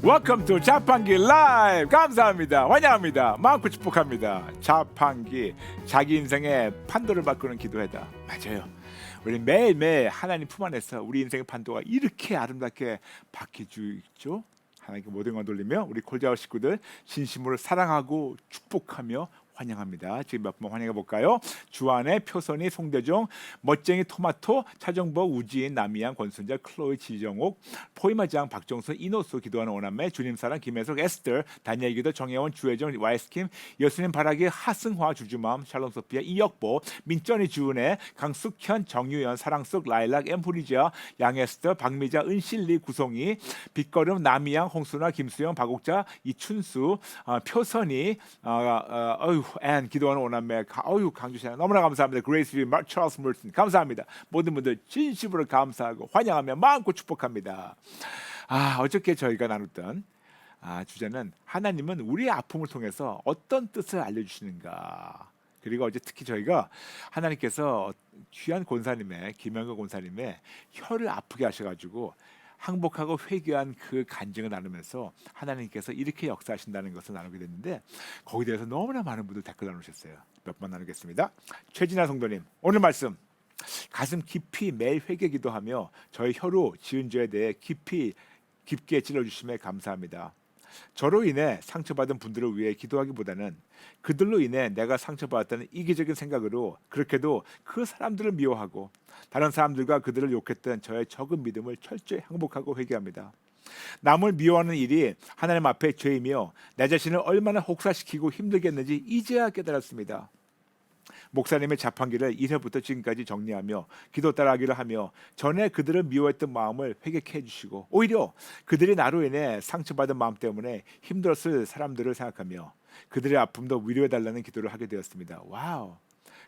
Welcome to 자판기 라이브. 감사합니다. 환영합니다. 마음껏 축복합니다. 자판기, 자기 인생의 판도를 바꾸는 기도회다. 맞아요. 우리 매일매일 하나님 품 안에서 우리 인생의 판도가 이렇게 아름답게 바뀌죠. 하나님께 모든 걸 돌리며 우리 콜자와 식구들 진심으로 사랑하고 축복하며 환영합니다. 지금 몇 번 환영해 볼까요? 주안의 표선이 송대종, 멋쟁이 토마토, 차정복, 우지인, 남이양, 권순자, 클로이, 지정옥, 포이마장, 박정수, 이노수, 기도하는 오남매, 주님사랑, 김혜석, 에스터, 다니엘 기도, 정혜원, 주혜정, 와이스킴, 여수님 바라기, 하승화, 주주맘, 샬롬 소피아, 이혁보, 민전이 주은혜, 강숙현, 정유연, 사랑속, 라일락, 엠프리지아, 양에스터, 박미자, 은실리, 구송이, 빛걸음, 남이양, 홍순아, 김수영, 박옥자, 이춘수, 표선이, 앤 기도하는 오남매, 강주시아 너무나 감사합니다. 그레이스 리, 찰스 멀슨 감사합니다. 모든 분들 진심으로 감사하고 환영하며 마음껏 축복합니다. 어저께 저희가 나눴던 주제는 하나님은 우리의 아픔을 통해서 어떤 뜻을 알려주시는가. 그리고 어제 특히 저희가 하나님께서 귀한 권사님의 김영거 권사님의 혀를 아프게 하셔가지고 항복하고 회개한 그 간증을 나누면서 하나님께서 이렇게 역사하신다는 것을 나누게 됐는데 거기에 대해서 너무나 많은 분들 댓글 나누셨어요. 몇 번 나누겠습니다. 최진아 성도님 오늘 말씀 가슴 깊이 매일 회개 기도하며 저의 혀로 지은 죄에 대해 깊게 찔러주심에 감사합니다. 저로 인해 상처받은 분들을 위해 기도하기보다는 그들로 인해 내가 상처받았다는 이기적인 생각으로 그렇게도 그 사람들을 미워하고 다른 사람들과 그들을 욕했던 저의 적은 믿음을 철저히 항복하고 회개합니다. 남을 미워하는 일이 하나님 앞에 죄이며 내 자신을 얼마나 혹사시키고 힘들게 했는지 이제야 깨달았습니다. 목사님의 자판기를 1회부터 지금까지 정리하며 기도 따라하기를 하며 전에 그들을 미워했던 마음을 회개케 해주시고 오히려 그들이 나로 인해 상처받은 마음 때문에 힘들었을 사람들을 생각하며 그들의 아픔도 위로해달라는 기도를 하게 되었습니다. 와우,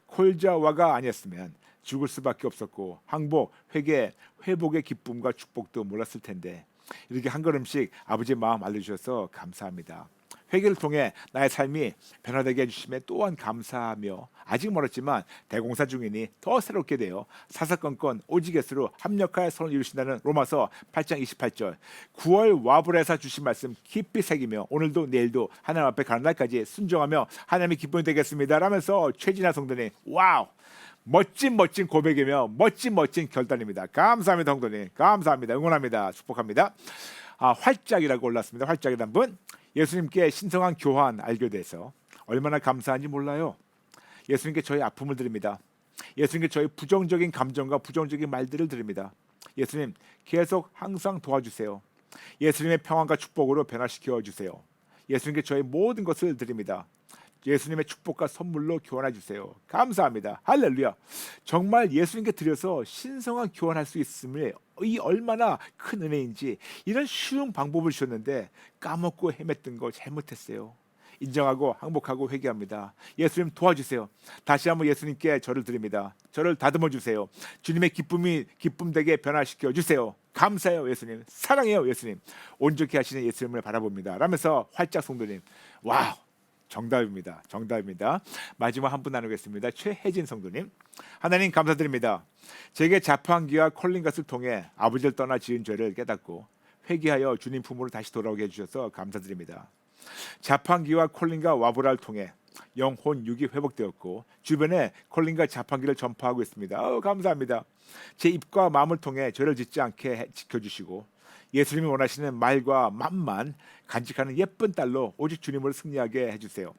콜자와가 아니었으면 죽을 수밖에 없었고 항복, 회개, 회복의 기쁨과 축복도 몰랐을 텐데 이렇게 한 걸음씩 아버지의 마음 알려주셔서 감사합니다. 회개를 통해 나의 삶이 변화되게 해주심에 또한 감사하며 아직 멀었지만 대공사 중이니 더 새롭게 되어 사사건건 오직get으로 합력하여 선을 이루신다는 로마서 8장 28절 9월 와브레사 주신 말씀 깊이 새기며 오늘도 내일도 하나님 앞에 가는 날까지 순종하며 하나님의 기쁨이 되겠습니다 라면서 최진아 성도님 와우 멋진 고백이며 멋진 결단입니다. 감사합니다 성도님. 감사합니다. 응원합니다. 축복합니다. 활짝이라고 올랐습니다. 활짝이란 분 예수님께 신성한 교환 알게 돼서 얼마나 감사한지 몰라요. 예수님께 저희 아픔을 드립니다. 예수님께 저희 부정적인 감정과 부정적인 말들을 드립니다. 예수님 계속 항상 도와주세요. 예수님의 평안과 축복으로 변화시켜 주세요. 예수님께 저희 모든 것을 드립니다. 예수님의 축복과 선물로 교환해 주세요. 감사합니다. 할렐루야. 정말 예수님께 드려서 신성한 교환할 수 있음을 이 얼마나 큰 은혜인지 이런 쉬운 방법을 주셨는데 까먹고 헤맸던 거 잘못했어요. 인정하고 항복하고 회개합니다. 예수님 도와주세요. 다시 한번 예수님께 저를 드립니다. 저를 다듬어 주세요. 주님의 기쁨 되게 변화시켜 주세요. 감사해요 예수님. 사랑해요 예수님. 온전히 하시는 예수님을 바라봅니다. 라면서 활짝 성도님 와우 정답입니다. 마지막 한 분 나누겠습니다. 최혜진 성도님. 하나님 감사드립니다. 제게 자판기와 콜린 것을 통해 아버지를 떠나 지은 죄를 깨닫고 회개하여 주님 품으로 다시 돌아오게 해주셔서 감사드립니다. 자판기와 콜린과 와보라를 통해 영혼 육이 회복되었고 주변에 콜린과 자판기를 전파하고 있습니다. 감사합니다. 제 입과 마음을 통해 죄를 짓지 않게 지켜주시고 예수님이 원하시는 말과 맘만 간직하는 예쁜 딸로 오직 주님을 승리하게 해주세요.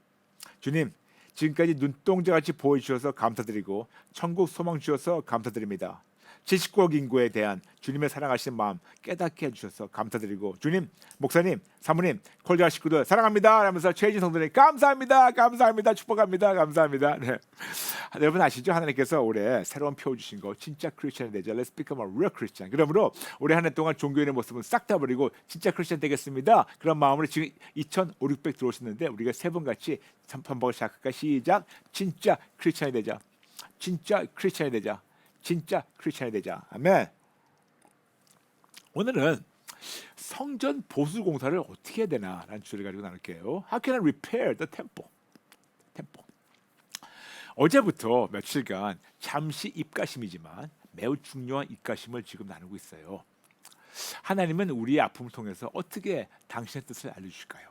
주님 지금까지 눈동자같이 보여주셔서 감사드리고 천국 소망 주셔서 감사드립니다. 79억 인구에 대한 주님의 사랑하시는 마음 깨닫게 해주셔서 감사드리고 주님, 목사님, 사모님, 콜자 식구들 사랑합니다 하면서 최혜진 성도님 감사합니다. 축복합니다. 감사합니다. 네. 여러분 아시죠? 하나님께서 올해 새로운 표 주신 거 진짜 크리스찬이 되자. Let's become a real Christian. 그러므로 올해 한 해 동안 종교인의 모습은 싹 다 버리고 진짜 크리스찬 되겠습니다. 그런 마음으로 지금 2,500 들어오셨는데 우리가 세 분 같이 한번 시작할까? 시작. 진짜 크리스찬이 되자. 아멘. 오늘은 성전 보수 공사를 어떻게 해야 되나라는 주제를 가지고 나눌게요. How can I repair the temple? 어제부터 며칠간 잠시 입가심이지만 매우 중요한 입가심을 지금 나누고 있어요. 하나님은 우리의 아픔을 통해서 어떻게 당신의 뜻을 알려주실까요?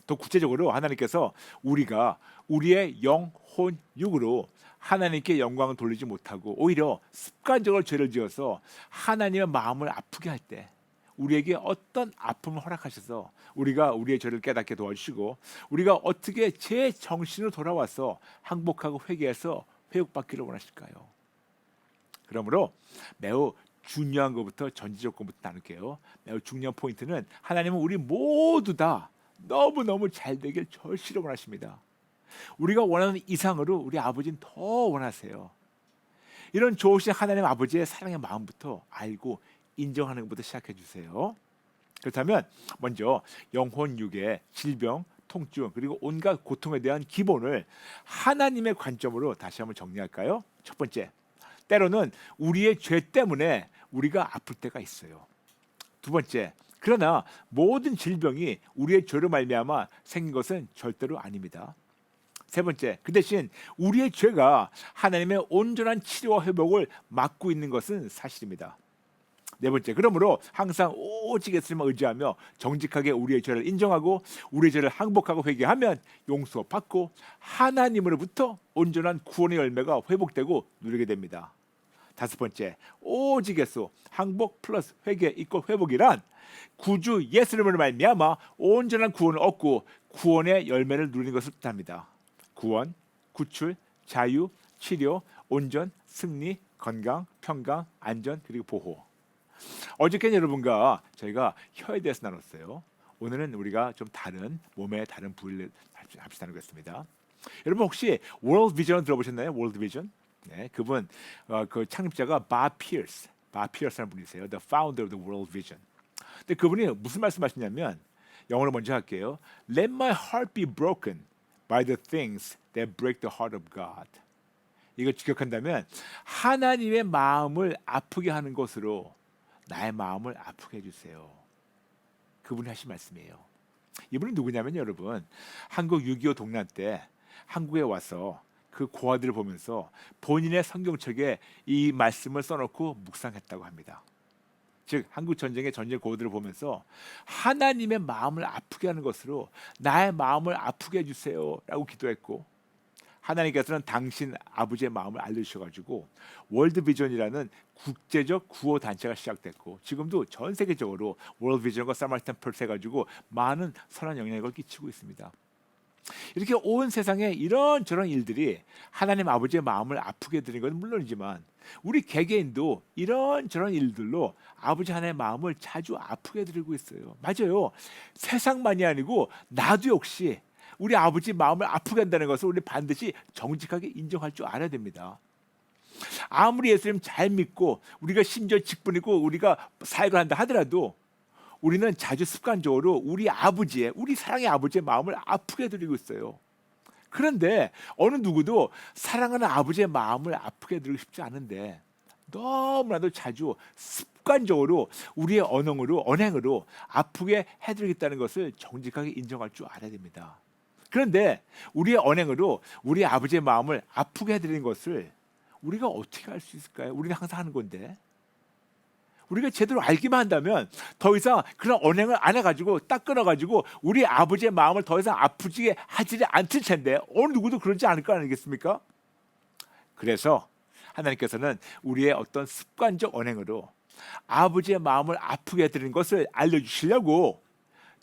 더 구체적으로 하나님께서 우리가 우리의 영혼 육으로 하나님께 영광을 돌리지 못하고 오히려 습관적으로 죄를 지어서 하나님의 마음을 아프게 할 때 우리에게 어떤 아픔을 허락하셔서 우리가 우리의 죄를 깨닫게 도와주시고 우리가 어떻게 제 정신으로 돌아와서 항복하고 회개해서 회복받기를 원하실까요? 그러므로 매우 중요한 것부터 전제 조건부터 나눌게요. 매우 중요한 포인트는 하나님은 우리 모두 다 너무너무 잘 되길 절실히 원하십니다. 우리가 원하는 이상으로 우리 아버지는 더 원하세요. 이런 좋으신 하나님 아버지의 사랑의 마음부터 알고 인정하는 것부터 시작해 주세요. 그렇다면 먼저 영혼 육의 질병, 통증 그리고 온갖 고통에 대한 기본을 하나님의 관점으로 다시 한번 정리할까요? 첫 번째, 때로는 우리의 죄 때문에 우리가 아플 때가 있어요. 두 번째, 그러나 모든 질병이 우리의 죄로 말미암아 생긴 것은 절대로 아닙니다. 세 번째, 그 대신 우리의 죄가 하나님의 온전한 치료와 회복을 막고 있는 것은 사실입니다. 네 번째, 그러므로 항상 오직 예수님을 의지하며 정직하게 우리의 죄를 인정하고 우리의 죄를 항복하고 회개하면 용서받고 하나님으로부터 온전한 구원의 열매가 회복되고 누리게 됩니다. 다섯 번째, 오직 예수, 항복 플러스 회개 이꼴 회복이란 구주 예수님으로 말미암아 온전한 구원을 얻고 구원의 열매를 누리는 것을 뜻합니다. 구원, 구출, 자유, 치료, 온전, 승리, 건강, 평강, 안전 그리고 보호. 어저께는 여러분과 저희가 혀에 대해서 나눴어요. 오늘은 우리가 좀 다른 몸의 다른 부위를 같이 나누겠습니다. 여러분 혹시 월드 비전 들어보셨나요? 월드 비전? 네, 그분 그 창립자가 바 피어스라는 분이세요. The founder of the World Vision. 근데 그분이 무슨 말씀하시냐면 영어로 먼저 할게요. Let my heart be broken by the things that break the heart of God. 이걸 직역한다면 하나님의 마음을 아프게 하는 것으로 나의 마음을 아프게 해주세요. 그분이 하신 말씀이에요. 이분은 누구냐면 여러분 한국 6.25 동란 때 한국에 와서 그 고아들을 보면서 본인의 성경책에 이 말씀을 써놓고 묵상했다고 합니다. 즉 한국 전쟁의 전쟁 고아들을 보면서 하나님의 마음을 아프게 하는 것으로 나의 마음을 아프게 해주세요 라고 기도했고 하나님께서는 당신 아버지의 마음을 알려주셔가지고 월드비전이라는 국제적 구호 단체가 시작됐고 지금도 전 세계적으로 월드비전과 사마리탄 펄스 해가지고 많은 선한 영향력을 끼치고 있습니다. 이렇게 온 세상에 이런저런 일들이 하나님 아버지의 마음을 아프게 드리는 건 물론이지만 우리 개개인도 이런저런 일들로 아버지 하나님의 마음을 자주 아프게 드리고 있어요. 맞아요. 세상만이 아니고 나도 역시 우리 아버지 마음을 아프게 한다는 것을 우리 반드시 정직하게 인정할 줄 알아야 됩니다. 아무리 예수님 잘 믿고 우리가 심지어 직분이고 우리가 사역을 한다 하더라도 우리는 자주 습관적으로 우리 아버지의 우리 사랑의 아버지의 마음을 아프게 드리고 있어요. 그런데 어느 누구도 사랑하는 아버지의 마음을 아프게 드리고 싶지 않은데 너무나도 자주 습관적으로 우리의 언행으로 아프게 해드리겠다는 것을 정직하게 인정할 줄 알아야 됩니다. 그런데 우리의 언행으로 우리 아버지의 마음을 아프게 해드리는 것을 우리가 어떻게 할 수 있을까요? 우리는 항상 하는 건데 우리가 제대로 알기만 한다면 더 이상 그런 언행을 안 해가지고 딱 끊어가지고 우리 아버지의 마음을 더 이상 아프게 하지 않을 텐데 어느 누구도 그러지 않을 거 아니겠습니까? 그래서 하나님께서는 우리의 어떤 습관적 언행으로 아버지의 마음을 아프게 해드리는 것을 알려주시려고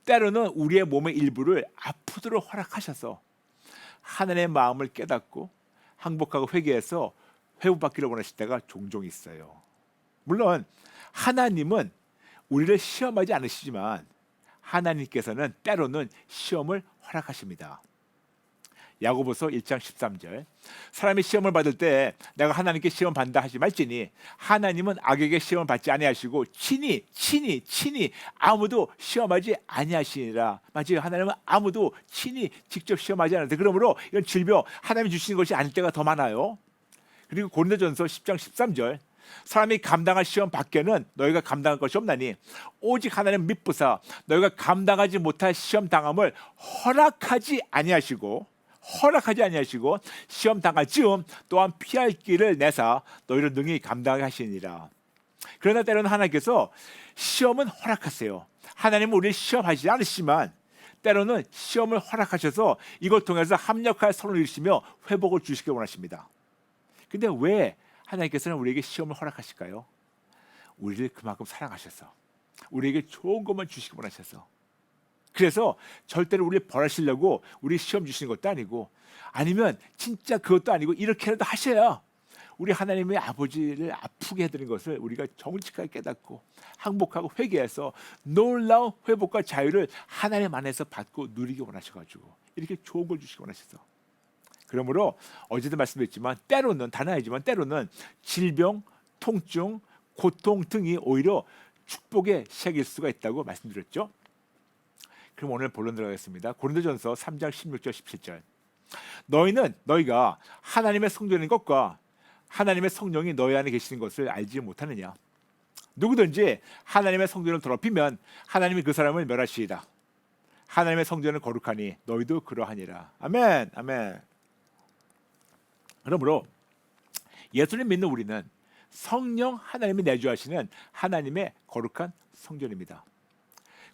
때로는 우리의 몸의 일부를 아프도록 허락하셔서 하나님의 마음을 깨닫고 항복하고 회개해서 회복받기를 원하실 때가 종종 있어요. 물론 하나님은 우리를 시험하지 않으시지만 하나님께서는 때로는 시험을 허락하십니다. 야고보서 1장 13절 사람이 시험을 받을 때 내가 하나님께 시험 받는다 하지 말지니 하나님은 악에게 시험을 받지 아니하시고 친히 아무도 시험하지 아니하시니라. 맞아요. 하나님은 아무도 친히 직접 시험하지 않는데 그러므로 이런 질병 하나님이 주시는 것이 아닐 때가 더 많아요. 그리고 고린도전서 10장 13절 사람이 감당할 시험 밖에는 너희가 감당할 것이 없나니 오직 하나님 믿부사 너희가 감당하지 못할 시험 당함을 허락하지 아니하시고 시험 당할 즈음 또한 피할 길을 내사 너희를 능히 감당하게 하시니라. 그러나 때로는 하나님께서 시험은 허락하세요. 하나님은 우리를 시험하지 않으시지만 때로는 시험을 허락하셔서 이걸 통해서 합력하여 선을 이루시며 회복을 주시기 원하십니다. 근데 왜 하나님께서는 우리에게 시험을 허락하실까요? 우리를 그만큼 사랑하셔서, 우리에게 좋은 것만 주시기 원하셔서. 그래서 절대로 우리를 벌하시려고 우리 시험 주시는 것도 아니고, 아니면 진짜 그것도 아니고 이렇게라도 하셔야 우리 하나님의 아버지를 아프게 해드린 것을 우리가 정직하게 깨닫고 항복하고 회개해서 놀라운 회복과 자유를 하나님 안에서 받고 누리기 원하셔가지고 이렇게 좋은 걸 주시기 원하셔서. 그러므로 어제도 말씀드렸지만 때로는, 단 아니지만 때로는 질병, 통증, 고통 등이 오히려 축복의 시작일 수가 있다고 말씀드렸죠. 그럼 오늘 본론 들어가겠습니다. 고린도전서 3장 16절 17절. 너희가 하나님의 성전인 것과 하나님의 성령이 너희 안에 계시는 것을 알지 못하느냐. 누구든지 하나님의 성전을 더럽히면 하나님이 그 사람을 멸하시리라. 하나님의 성전을 거룩하니 너희도 그러하니라. 아멘, 아멘. 그러므로 예수님 믿는 우리는 성령 하나님이 내주하시는 하나님의 거룩한 성전입니다.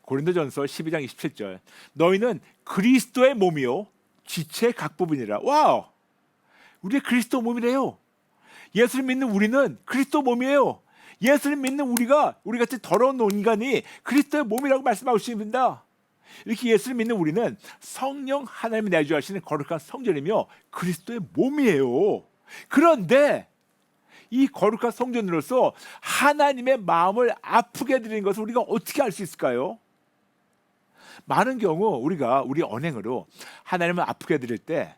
고린도전서 12장 27절. 너희는 그리스도의 몸이요 지체의 각 부분이라. 와우! 우리의 그리스도 몸이래요. 예수를 믿는 우리는 그리스도 몸이에요. 예수를 믿는 우리 같이 더러운 인간이 그리스도의 몸이라고 말씀하고 있습니다. 이렇게 예수를 믿는 우리는 성령 하나님이 내주하시는 거룩한 성전이며 그리스도의 몸이에요. 그런데 이 거룩한 성전으로서 하나님의 마음을 아프게 해드리는 것을 우리가 어떻게 알 수 있을까요? 많은 경우 우리가 우리 언행으로 하나님을 아프게 해드릴 때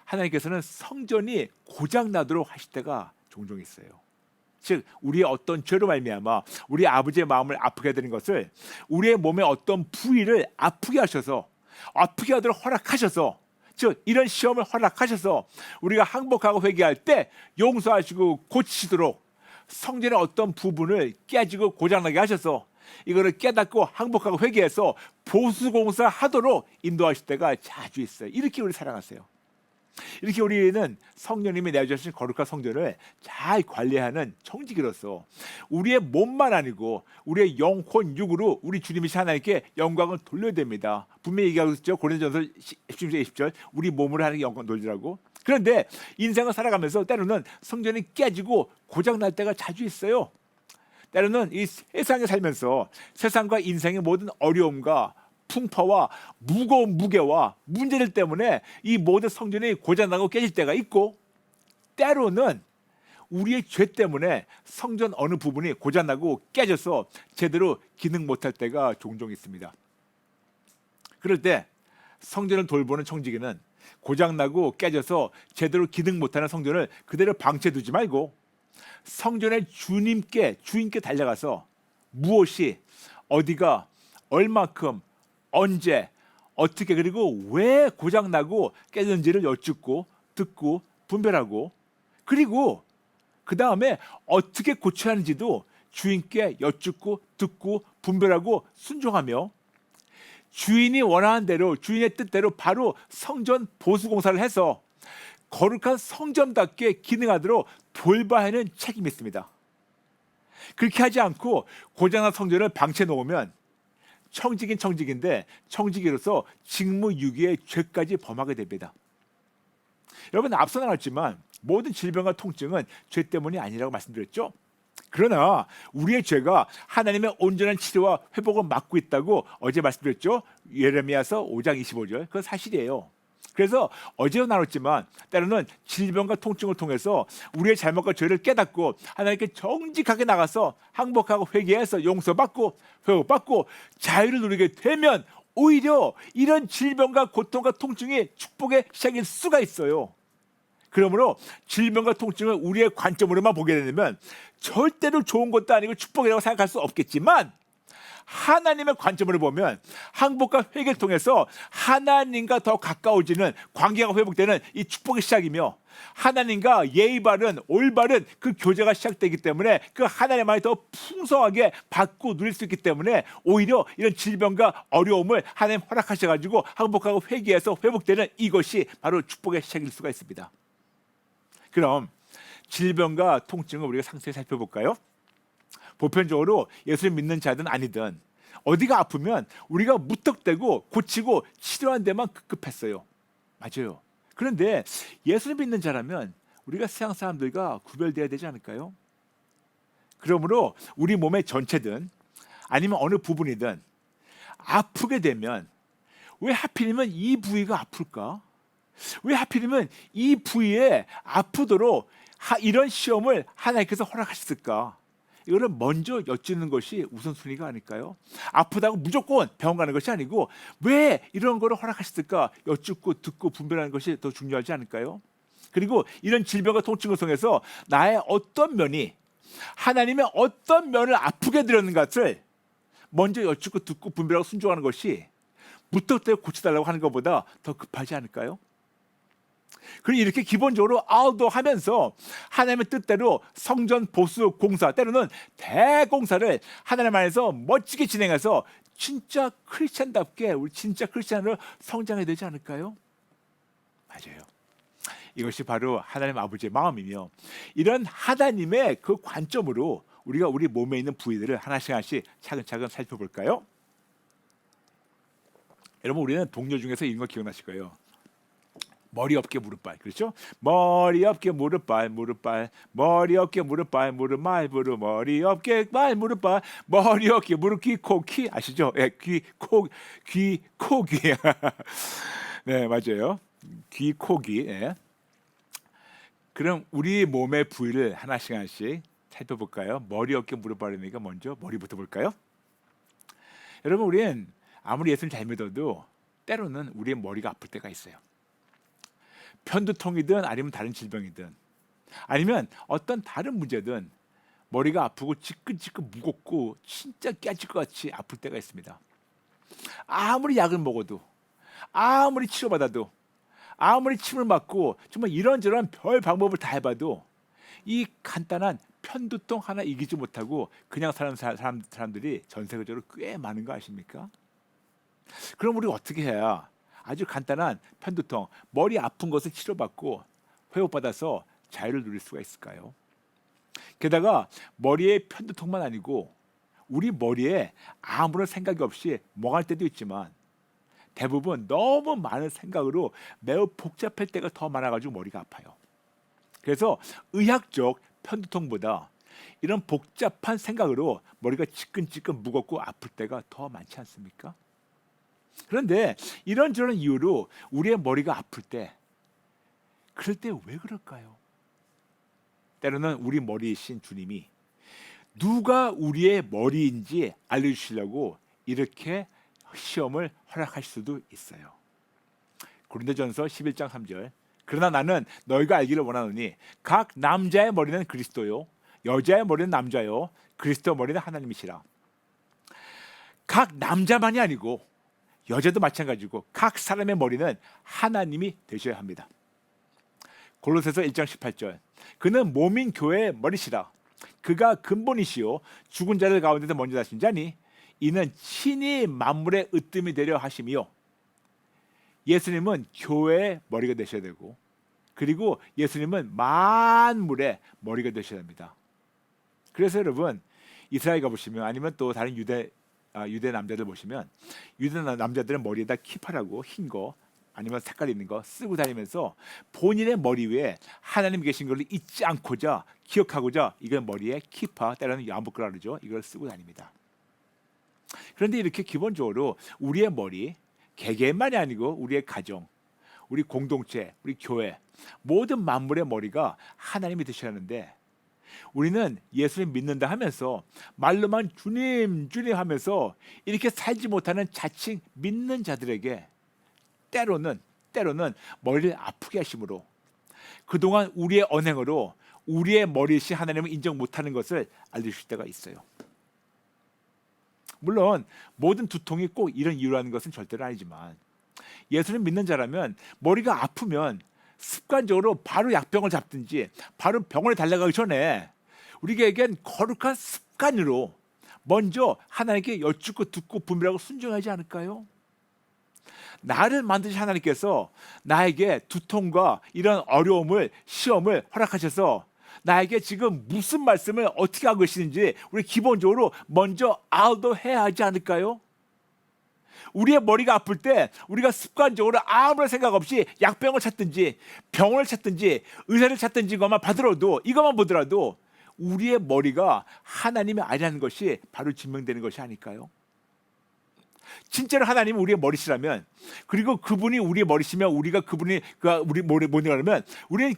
하나님께서는 성전이 고장나도록 하실 때가 종종 있어요. 즉 우리의 어떤 죄로 말미암아 우리 아버지의 마음을 아프게 해드린 것을 우리의 몸의 어떤 부위를 아프게 하셔서, 아프게 하도록 허락하셔서, 즉 이런 시험을 허락하셔서 우리가 항복하고 회개할 때 용서하시고 고치시도록 성전의 어떤 부분을 깨지고 고장나게 하셔서 이거를 깨닫고 항복하고 회개해서 보수공사하도록 인도하실 때가 자주 있어요. 이렇게 우리 사랑하세요. 이렇게 우리는 성령님이 내주신 거룩한 성전을 잘 관리하는 정직이로서 우리의 몸만 아니고 우리의 영혼 육으로 우리 주님이신 하나님께 영광을 돌려야 됩니다. 분명히 얘기하고 있죠. 고린도전서 10장 20절 우리 몸으로 하는 영광 돌리라고. 그런데 인생을 살아가면서 때로는 성전이 깨지고 고장날 때가 자주 있어요. 때로는 이 세상에 살면서 세상과 인생의 모든 어려움과 풍파와 무거운 무게와 문제들 때문에 이 모든 성전이 고장나고 깨질 때가 있고, 때로는 우리의 죄 때문에 성전 어느 부분이 고장나고 깨져서 제대로 기능 못할 때가 종종 있습니다. 그럴 때 성전을 돌보는 청지기는 고장나고 깨져서 제대로 기능 못하는 성전을 그대로 방치해두지 말고 성전의 주인께 달려가서 무엇이 어디가 얼마큼 언제 어떻게 그리고 왜 고장나고 깨졌는지를 여쭙고 듣고 분별하고, 그리고 그 다음에 어떻게 고쳐야 하는지도 주인께 여쭙고 듣고 분별하고 순종하며 주인이 원하는 대로 주인의 뜻대로 바로 성전 보수 공사를 해서 거룩한 성전답게 기능하도록 돌봐야 하는 책임이 있습니다. 그렇게 하지 않고 고장난 성전을 방치해 놓으면 청직인 청직인데 청지기로서 직무유기의 죄까지 범하게 됩니다. 여러분, 앞서 나왔지만 모든 질병과 통증은 죄 때문이 아니라고 말씀드렸죠. 그러나 우리의 죄가 하나님의 온전한 치료와 회복을 막고 있다고 어제 말씀드렸죠. 예레미야서 5장 25절. 그건 사실이에요. 그래서 어제도 나눴지만 때로는 질병과 통증을 통해서 우리의 잘못과 죄를 깨닫고 하나님께 정직하게 나가서 항복하고 회개해서 용서받고 회복받고 자유를 누리게 되면 오히려 이런 질병과 고통과 통증이 축복의 시작일 수가 있어요. 그러므로 질병과 통증을 우리의 관점으로만 보게 되면 절대로 좋은 것도 아니고 축복이라고 생각할 수 없겠지만, 하나님의 관점으로 보면 항복과 회개를 통해서 하나님과 더 가까워지는 관계가 회복되는 이 축복의 시작이며, 하나님과 예의 바른 올바른 그 교제가 시작되기 때문에 그 하나님만이 더 풍성하게 받고 누릴 수 있기 때문에 오히려 이런 질병과 어려움을 하나님 허락하셔가지고 항복하고 회개해서 회복되는 이것이 바로 축복의 시작일 수가 있습니다. 그럼 질병과 통증을 우리가 상세히 살펴볼까요? 보편적으로 예수를 믿는 자든 아니든 어디가 아프면 우리가 무턱대고 고치고 치료한 데만 급급했어요. 맞아요. 그런데 예수를 믿는 자라면 우리가 세상 사람들과 구별돼야 되지 않을까요? 그러므로 우리 몸의 전체든 아니면 어느 부분이든 아프게 되면 왜 하필이면 이 부위가 아플까? 왜 하필이면 이 부위에 아프도록 이런 시험을 하나님께서 허락하셨을까? 이거를 먼저 여쭙는 것이 우선순위가 아닐까요? 아프다고 무조건 병원 가는 것이 아니고 왜 이런 거를 허락하셨을까? 여쭙고 듣고 분별하는 것이 더 중요하지 않을까요? 그리고 이런 질병과 통증을 통해서 나의 어떤 면이 하나님의 어떤 면을 아프게 드렸는 것을 먼저 여쭙고 듣고 분별하고 순종하는 것이 무턱대고 고쳐달라고 하는 것보다 더 급하지 않을까요? 그리고 이렇게 기본적으로 하면서 하나님의 뜻대로 성전 보수 공사 때로는 대공사를 하나님 안에서 멋지게 진행해서 진짜 크리스찬답게 우리 진짜 크리스찬으로 성장해야 되지 않을까요? 맞아요. 이것이 바로 하나님 아버지의 마음이며 이런 하나님의 그 관점으로 우리가 우리 몸에 있는 부위들을 하나씩 하나씩 차근차근 살펴볼까요? 여러분 우리는 동요 중에서 이런 거 기억나실 거예요. 머리 어깨 무릎발 그렇죠? 머리 어깨 무릎발 무릎발 머리 어깨 무릎발 무릎말 무릎 머리 어깨 발 무릎발 머리 어깨 무릎 귀 코 키 아시죠? 예, 귀 네 맞아요. 귀 코 귀. 예. 그럼 우리 몸의 부위를 하나씩 하나씩 살펴볼까요? 머리 어깨 무릎발이니까 먼저 머리부터 볼까요? 여러분 우리는 아무리 예수를 잘 믿어도 때로는 우리의 머리가 아플 때가 있어요. 편두통이든 아니면 다른 질병이든 아니면 어떤 다른 문제든 머리가 아프고 지끈지끈 무겁고 진짜 깨질 것 같이 아플 때가 있습니다. 아무리 약을 먹어도 아무리 치료받아도 아무리 침을 맞고 정말 이런저런 별 방법을 다 해봐도 이 간단한 편두통 하나 이기지 못하고 그냥 사는 사람들이 전 세계적으로 꽤 많은 거 아십니까? 그럼 우리가 어떻게 해야 아주 간단한 편두통, 머리 아픈 것을 치료받고 회복받아서 자유를 누릴 수가 있을까요? 게다가 머리의 편두통만 아니고 우리 머리에 아무런 생각이 없이 멍할 때도 있지만 대부분 너무 많은 생각으로 매우 복잡할 때가 더 많아가지고 머리가 아파요. 그래서 의학적 편두통보다 이런 복잡한 생각으로 머리가 지끈지끈 무겁고 아플 때가 더 많지 않습니까? 그런데 이런저런 이유로 우리의 머리가 아플 때 그럴 때 왜 그럴까요? 때로는 우리 머리이신 주님이 누가 우리의 머리인지 알려주시려고 이렇게 시험을 허락할 수도 있어요. 고린도전서 11장 3절 그러나 나는 너희가 알기를 원하노니 각 남자의 머리는 그리스도요 여자의 머리는 남자요 그리스도 머리는 하나님이시라. 각 남자만이 아니고 여자도 마찬가지고 각 사람의 머리는 하나님이 되셔야 합니다. 골로새서 1장 18절 그는 몸인 교회의 머리시라. 그가 근본이시요 죽은 자들 가운데서 먼저 나신 자니 이는 친히 만물의 으뜸이 되려 하심이요. 예수님은 교회의 머리가 되셔야 되고 그리고 예수님은 만물의 머리가 되셔야 합니다. 그래서 여러분 이스라엘 가보시면 아니면 또 다른 유대 남자들 보시면 유대 남자들은 머리에다 키파라고 흰 거 아니면 색깔 있는 거 쓰고 다니면서 본인의 머리 위에 하나님 계신 걸 잊지 않고자 기억하고자 이걸 머리에 키파 때로는 야무크라 그러죠. 이걸 쓰고 다닙니다. 그런데 이렇게 기본적으로 우리의 머리 개개인만이 아니고 우리의 가정, 우리 공동체, 우리 교회 모든 만물의 머리가 하나님이 되셔야 하는데 우리는 예수님 믿는다 하면서 말로만 주님 주님 하면서 이렇게 살지 못하는 자칭 믿는 자들에게 때로는 머리를 아프게 하심으로 그동안 우리의 언행으로 우리의 머리이신 하나님을 인정 못하는 것을 알려주실 때가 있어요. 물론 모든 두통이 꼭 이런 이유라는 것은 절대로 아니지만 예수님 믿는 자라면 머리가 아프면 습관적으로 바로 약병을 잡든지 바로 병원에 달려가기 전에 우리에겐 거룩한 습관으로 먼저 하나님께 여쭙고 듣고 분별하고 순종하지 않을까요? 나를 만드신 하나님께서 나에게 두통과 이런 어려움을 시험을 허락하셔서 나에게 지금 무슨 말씀을 어떻게 하고 계시는지 우리 기본적으로 먼저 알도해야 하지 않을까요? 우리의 머리가 아플 때 우리가 습관적으로 아무런 생각 없이 약병을 찾든지 병원을 찾든지 의사를 찾든지 이것만 보더라도 우리의 머리가 하나님의 아니라는 것이 바로 증명되는 것이 아닐까요? 진짜로 하나님은 우리의 머리시라면, 그리고 그분이 우리의 머리시면 우리가 그분이 우리 뭐냐면 우리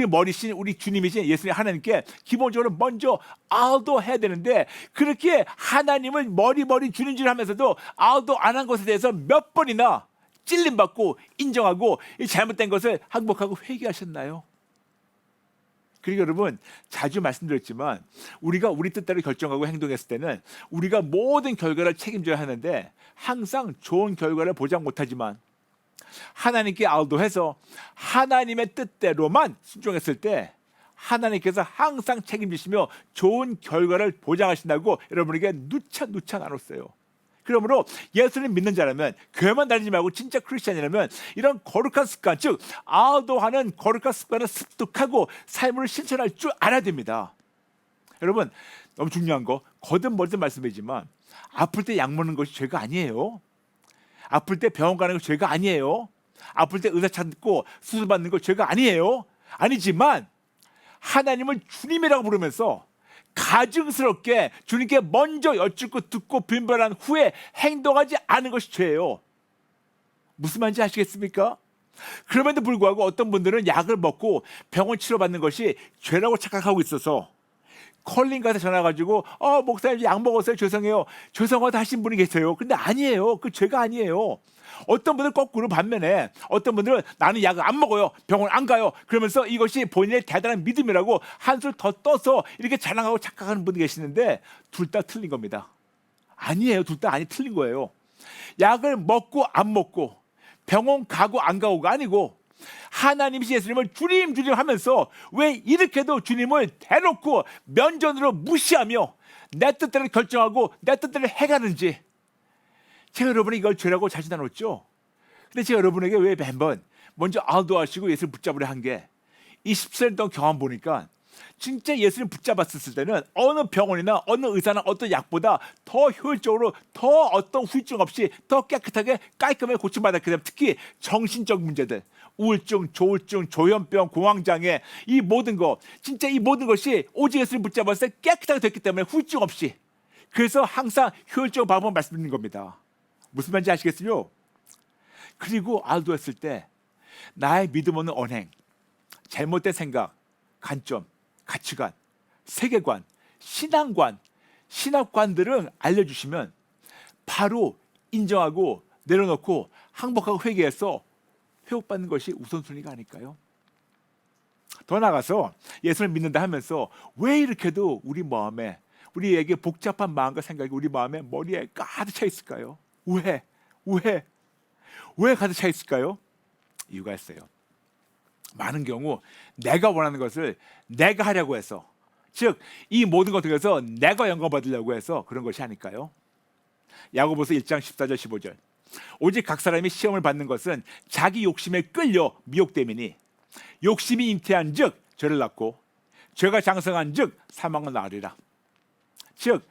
머리신 우리 주님이신 예수님 하나님께 기본적으로 먼저 알도 해야 되는데, 그렇게 하나님을 머리 주님 줄 하면서도 알도 안 한 것에 대해서 몇 번이나 찔림받고 인정하고 이 잘못된 것을 항복하고 회개하셨나요? 그리고 여러분, 자주 말씀드렸지만 우리가 우리 뜻대로 결정하고 행동했을 때는 우리가 모든 결과를 책임져야 하는데 항상 좋은 결과를 보장 못하지만 하나님께 알도해서 하나님의 뜻대로만 순종했을 때 하나님께서 항상 책임지시며 좋은 결과를 보장하신다고 여러분에게 누차 나눴어요. 그러므로 예수를 믿는 자라면, 교회만 다니지 말고 진짜 크리스찬이라면 이런 거룩한 습관, 즉 알도하는 거룩한 습관을 습득하고 삶을 실천할 줄 알아야 됩니다. 여러분, 너무 중요한 거 거듭 말씀이지만 아플 때 약 먹는 것이 죄가 아니에요. 아플 때 병원 가는 거 죄가 아니에요. 아플 때 의사 찾고 수술 받는 거 죄가 아니에요. 아니지만 하나님을 주님이라고 부르면서 가증스럽게 주님께 먼저 여쭙고 듣고 빈발한 후에 행동하지 않은 것이 죄예요. 무슨 말인지 아시겠습니까? 그럼에도 불구하고 어떤 분들은 약을 먹고 병원 치료받는 것이 죄라고 착각하고 있어서 컬링가서 전화가지고 목사님 약 먹었어요, 죄송하다 하신 분이 계세요. 근데 아니에요. 그 죄가 아니에요. 어떤 분들은 거꾸로 반면에 어떤 분들은 나는 약을 안 먹어요, 병원 안 가요, 그러면서 이것이 본인의 대단한 믿음이라고 한술 더 떠서 이렇게 자랑하고 착각하는 분이 계시는데 둘 다 틀린 겁니다. 아니에요. 둘 다 틀린 거예요. 약을 먹고 안 먹고 병원 가고 안 가고가 아니고 하나님이신 예수님을 주님 하면서 왜 이렇게도 주님을 대놓고 면전으로 무시하며 내 뜻대로 결정하고 내 뜻대로 해가는지, 제가 여러분이 이걸 죄라고 자주 나눴죠. 근데 제가 여러분에게 왜 매번 먼저 알도하시고 예수를 붙잡으려 한 게 20년 동안 경험 보니까 진짜 예수님 붙잡았을 때는 어느 병원이나 어느 의사나 어떤 약보다 더 효율적으로, 더 어떤 후유증 없이 더 깨끗하게 깔끔하게 고침받았기 때문에, 특히 정신적 문제들, 우울증, 조울증, 조현병, 공황장애, 이 모든 것이 오직 예수님 붙잡았을 때 깨끗하게 됐기 때문에 후유증 없이, 그래서 항상 효율적 방법을 말씀드리는 겁니다. 무슨 말인지 아시겠어요? 그리고 알도했을 때 나의 믿음 없는 언행, 잘못된 생각, 관점, 가치관, 세계관, 신앙관, 신학관들을 알려주시면 바로 인정하고 내려놓고 항복하고 회개해서 회복받는 것이 우선순위가 아닐까요? 더 나아가서 예수를 믿는다 하면서 왜 이렇게도 우리에게 복잡한 마음과 생각이 우리 마음에 머리에 가득 차 있을까요? 왜 가득 차 있을까요? 이유가 있어요. 많은 경우 내가 원하는 것을 내가 하려고 해서, 즉 이 모든 것을 통해서 내가 영광 받으려고 해서 그런 것이 아닐까요? 야고보서 1장 14절 15절, 오직 각 사람이 시험을 받는 것은 자기 욕심에 끌려 미혹됨이니 욕심이 잉태한 즉 죄를 낳고 죄가 장성한 즉 사망을 낳으리라. 즉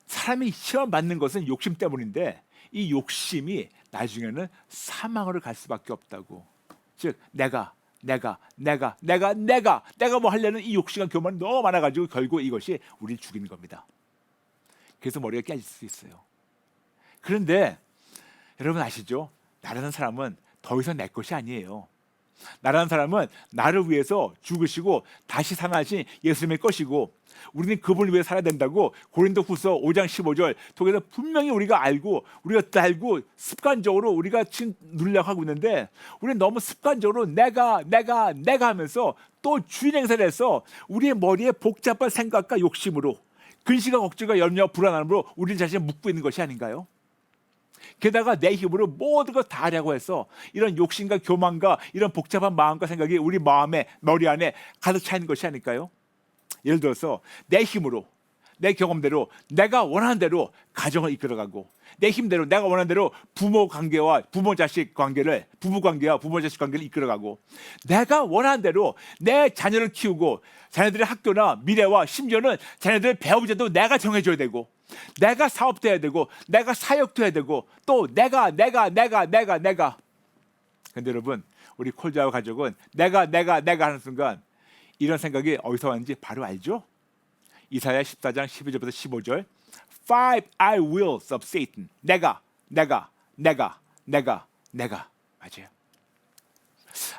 사람이 시험 받는 것은 욕심 때문인데 이 욕심이 나중에는 사망으로 갈 수밖에 없다고. 즉 내가 뭐 하려는 이 욕심과 교만이 너무 많아가지고 결국 이것이 우리를 죽이는 겁니다. 그래서 머리가 깨질 수 있어요. 그런데 여러분 아시죠? 나라는 사람은 더 이상 내 것이 아니에요. 나라는 사람은 나를 위해서 죽으시고 다시 살아나신 예수님의 것이고, 우리는 그분을 위해 살아야 된다고 고린도후서 5장 15절 통해서 분명히 우리가 알고 습관적으로 우리가 지금 누리려고 하고 있는데, 우리는 너무 습관적으로 내가 하면서 또 주인 행세를 해서 우리의 머리에 복잡한 생각과 욕심으로, 근심과 걱정과 염려와 불안함으로 우리 자신을 묶고 있는 것이 아닌가요? 게다가 내 힘으로 모든 걸 다 하려고 해서 이런 욕심과 교만과 이런 복잡한 마음과 생각이 우리 마음에, 머리 안에 가득 차 있는 것이 아닐까요? 예를 들어서 내 힘으로 내 경험대로 내가 원하는 대로 가정을 이끌어가고 내 힘대로 내가 원하는 대로 부모 관계와 부모 자식 관계를 부부 관계와 부모 자식 관계를 이끌어가고 내가 원하는 대로 내 자녀를 키우고 자녀들의 학교나 미래와 심지어는 자녀들의 배우자도 내가 정해줘야 되고 내가 사업도 해야 되고 내가 사역도 해야 되고 또 내가 근데 여러분 우리 콜자와 가족은 내가 하는 순간 이런 생각이 어디서 왔는지 바로 알죠? 이사야 14장 12절부터 15절 Five I wills of Satan 내가 맞아요.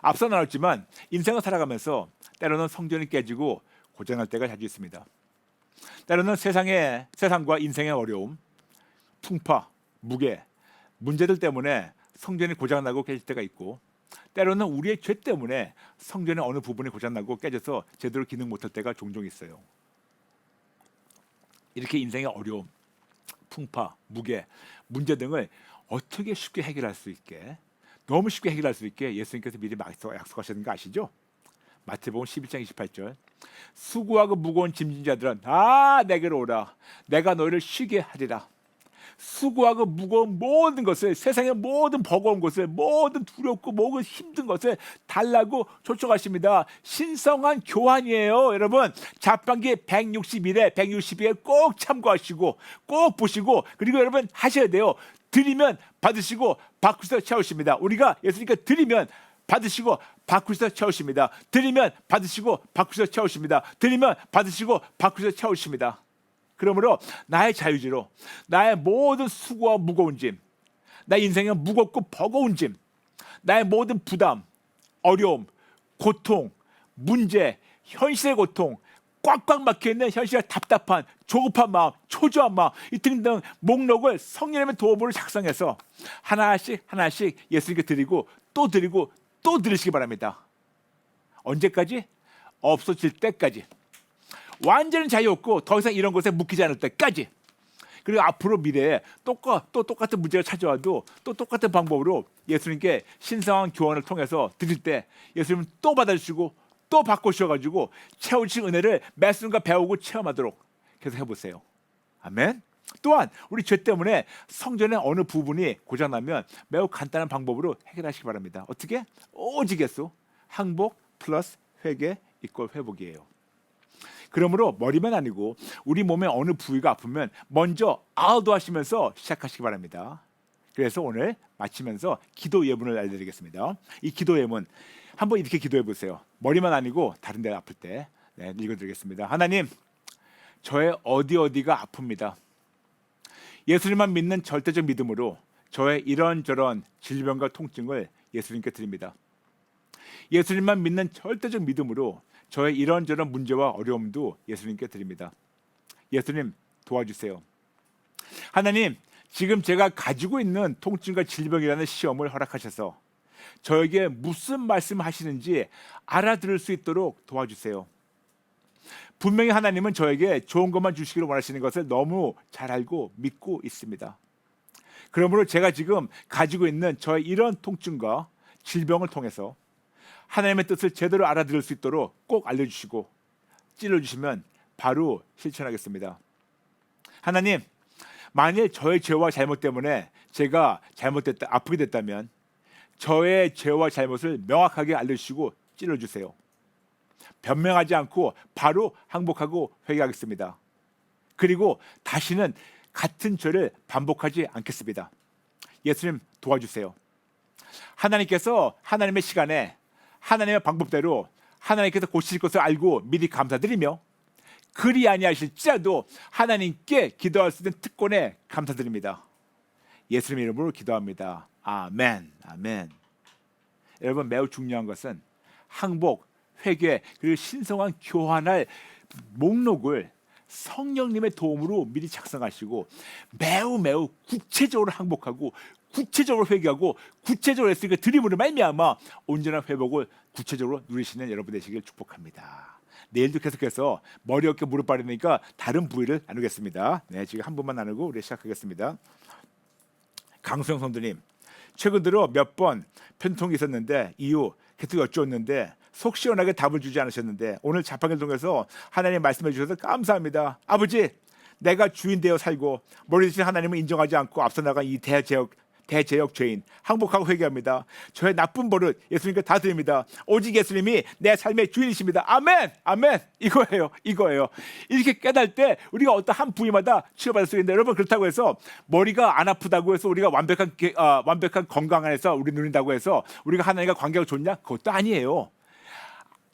앞서 나눴지만 인생을 살아가면서 때로는 성전이 깨지고 고장날 때가 자주 있습니다. 때로는 세상과 인생의 어려움, 풍파, 무게, 문제들 때문에 성전이 고장나고 깨질 때가 있고 때로는 우리의 죄 때문에 성전의 어느 부분이 고장나고 깨져서 제대로 기능 못할 때가 종종 있어요. 이렇게 인생의 어려움, 풍파, 무게, 문제 등을 어떻게 쉽게 해결할 수 있게 너무 쉽게 해결할 수 있게 예수님께서 미리 약속하셨는 거 아시죠? 마태복음 11장 28절 수고하고 무거운 짐진 자들은 다 내게로 오라 내가 너희를 쉬게 하리라. 수고하고 무거운 모든 것을 세상의 모든 버거운 것을 모든 두렵고 모든 힘든 것을 달라고 초청하십니다. 신성한 교환이에요. 여러분 자판기 161회 162회 꼭 참고하시고 꼭 보시고 그리고 여러분 하셔야 돼요. 드리면 받으시고 바꾸셔서 채우십니다. 우리가 예수님께 드리면 받으시고 바꾸셔서 채우십니다. 드리면 받으시고 바꾸셔서 채우십니다. 드리면 받으시고 바꾸셔서 채우십니다. 그러므로 나의 자유지로 나의 모든 수고와 무거운 짐, 나의 인생의 무겁고 버거운 짐, 나의 모든 부담, 어려움, 고통, 문제, 현실의 고통, 꽉꽉 막혀있는 현실의 답답한 조급한 마음, 초조한 마음 이 등등 목록을 성령님의 도움으로 작성해서 하나씩 예수님께 드리고 또 드리시기 바랍니다. 언제까지? 없어질 때까지. 완전히 자유 없고 더 이상 이런 것에 묶이지 않을 때까지. 그리고 앞으로 미래에 똑같은 문제가 찾아와도 또 똑같은 방법으로 예수님께 신성한 교환을 통해서 드릴 때 예수님은 또 받아주시고 또 바꿔주셔가지고 채우신 은혜를 매 순간 배우고 체험하도록 계속 해보세요. 아멘. 또한 우리 죄 때문에 성전의 어느 부분이 고장나면 매우 간단한 방법으로 해결하시기 바랍니다. 어떻게? 오직 예수 항복 플러스 회개 이꼴 회복이에요. 그러므로 머리만 아니고 우리 몸의 어느 부위가 아프면 먼저 아우도 하시면서 시작하시기 바랍니다. 그래서 오늘 마치면서 기도 예문을 알려드리겠습니다. 이 기도 예문 한번 이렇게 기도해 보세요. 머리만 아니고 다른 데 아플 때 읽어드리겠습니다. 하나님, 저의 어디가 아픕니다. 예수님만 믿는 절대적 믿음으로 저의 이런저런 질병과 통증을 예수님께 드립니다. 예수님만 믿는 절대적 믿음으로 저의 이런저런 문제와 어려움도 예수님께 드립니다. 예수님 도와주세요. 하나님, 지금 제가 가지고 있는 통증과 질병이라는 시험을 허락하셔서 저에게 무슨 말씀하시는지 알아들을 수 있도록 도와주세요. 분명히 하나님은 저에게 좋은 것만 주시기를 원하시는 것을 너무 잘 알고 믿고 있습니다. 그러므로 제가 지금 가지고 있는 저의 이런 통증과 질병을 통해서 하나님의 뜻을 제대로 알아들을 수 있도록 꼭 알려주시고 찔러주시면 바로 실천하겠습니다. 하나님, 만일 저의 죄와 잘못 때문에 제가 아프게 됐다면 저의 죄와 잘못을 명확하게 알려주시고 찔러주세요. 변명하지 않고 바로 항복하고 회개하겠습니다. 그리고 다시는 같은 죄를 반복하지 않겠습니다. 예수님 도와주세요. 하나님께서 하나님의 시간에 하나님의 방법대로 하나님께서 고치실 것을 알고 미리 감사드리며 그리 아니하실지라도 하나님께 기도할 수 있는 특권에 감사드립니다. 예수님의 이름으로 기도합니다. 아멘. 아멘. 여러분 매우 중요한 것은 항복, 회개 그리고 신성한 교환할 목록을 성령님의 도움으로 미리 작성하시고 매우 구체적으로 항복하고 구체적으로 회개하고 구체적으로 했으니까 드림으로 말미암아 온전한 회복을 구체적으로 누리시는 여러분 되시길 축복합니다. 내일도 계속해서 머리, 어깨, 무릎 바르니까 다른 부위를 나누겠습니다. 네, 지금 한 분만 나누고 우리 시작하겠습니다. 강수영 성도님, 최근 들어 몇 번 편통이 있었는데 이유 계속 여쭈었는데 속 시원하게 답을 주지 않으셨는데 오늘 자판기를 통해서 하나님 말씀해 주셔서 감사합니다. 아버지, 내가 주인 되어 살고 머리 대신 하나님을 인정하지 않고 앞서 나간 이 대제역 죄인 항복하고 회개합니다. 저의 나쁜 버릇 예수님께 다 드립니다. 오직 예수님이 내 삶의 주인이십니다. 아멘, 아멘. 이거예요. 이렇게 깨달을 때 우리가 어떤 한 부위마다 치료받을 수 있는데, 여러분 그렇다고 해서 머리가 안 아프다고 해서 우리가 완벽한 건강 안에서 우리 누린다고 해서 우리가 하나님과 관계가 좋냐? 그것도 아니에요.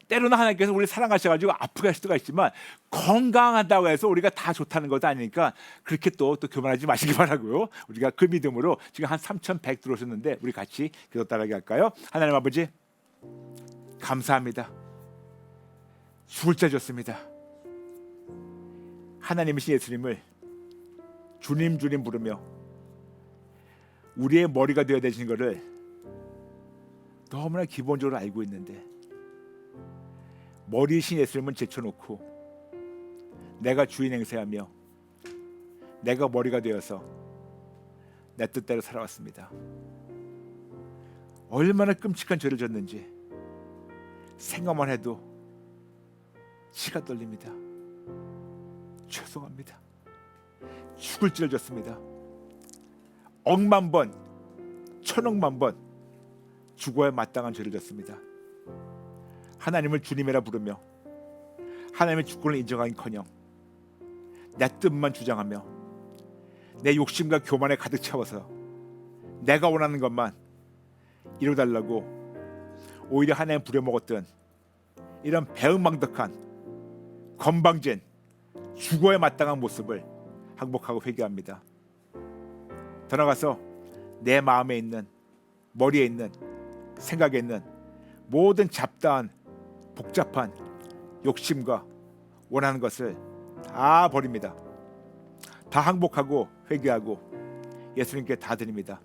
때로는 하나님께서 우리를 사랑하셔가지고 아프게 하실 수가 있지만 건강하다고 해서 우리가 다 좋다는 것도 아니니까 그렇게 또 교만하지 마시기 바라고요. 우리가 그 믿음으로 지금 한 3,100 들어오셨는데 우리 같이 기도 따라하게 할까요? 하나님 아버지 감사합니다. 죽을 자 줬습니다. 하나님이신 예수님을 주님 부르며 우리의 머리가 되어야 되신 것을 너무나 기본적으로 알고 있는데 머리이신 예수님은 제쳐놓고 내가 주인 행세하며 내가 머리가 되어서 내 뜻대로 살아왔습니다. 얼마나 끔찍한 죄를 졌는지 생각만 해도 치가 떨립니다. 죄송합니다. 죽을 죄를 졌습니다. 억만 번, 천억만 번 죽어야 마땅한 죄를 졌습니다. 하나님을 주님이라 부르며 하나님의 주권을 인정하기커녕 내 뜻만 주장하며 내 욕심과 교만에 가득 채워서 내가 원하는 것만 이루달라고 오히려 하나님 부려먹었던 이런 배은망덕한 건방진 죽어야 마땅한 모습을 항복하고 회개합니다. 더 나아가서 내 마음에 있는, 머리에 있는, 생각에 있는 모든 잡다한 복잡한 욕심과 원하는 것을 다 버립니다. 다 항복하고 회개하고 예수님께 다 드립니다.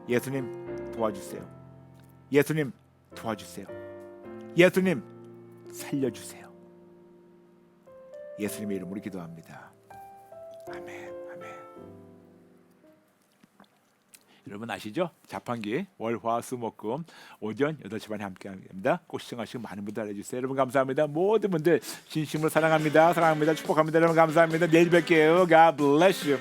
예수님 도와주세요. 예수님 도와주세요. 예수님 살려주세요. 예수님의 이름으로 기도합니다. 아멘. 여러분 아시죠? 자판기 월화수목금 오전 8시 반에 함께합니다. 꼭 시청하시고 많은 분들 알려주세요. 여러분 감사합니다. 모든 분들 진심으로 사랑합니다. 축복합니다. 여러분 감사합니다. 내일 뵐게요. God bless you.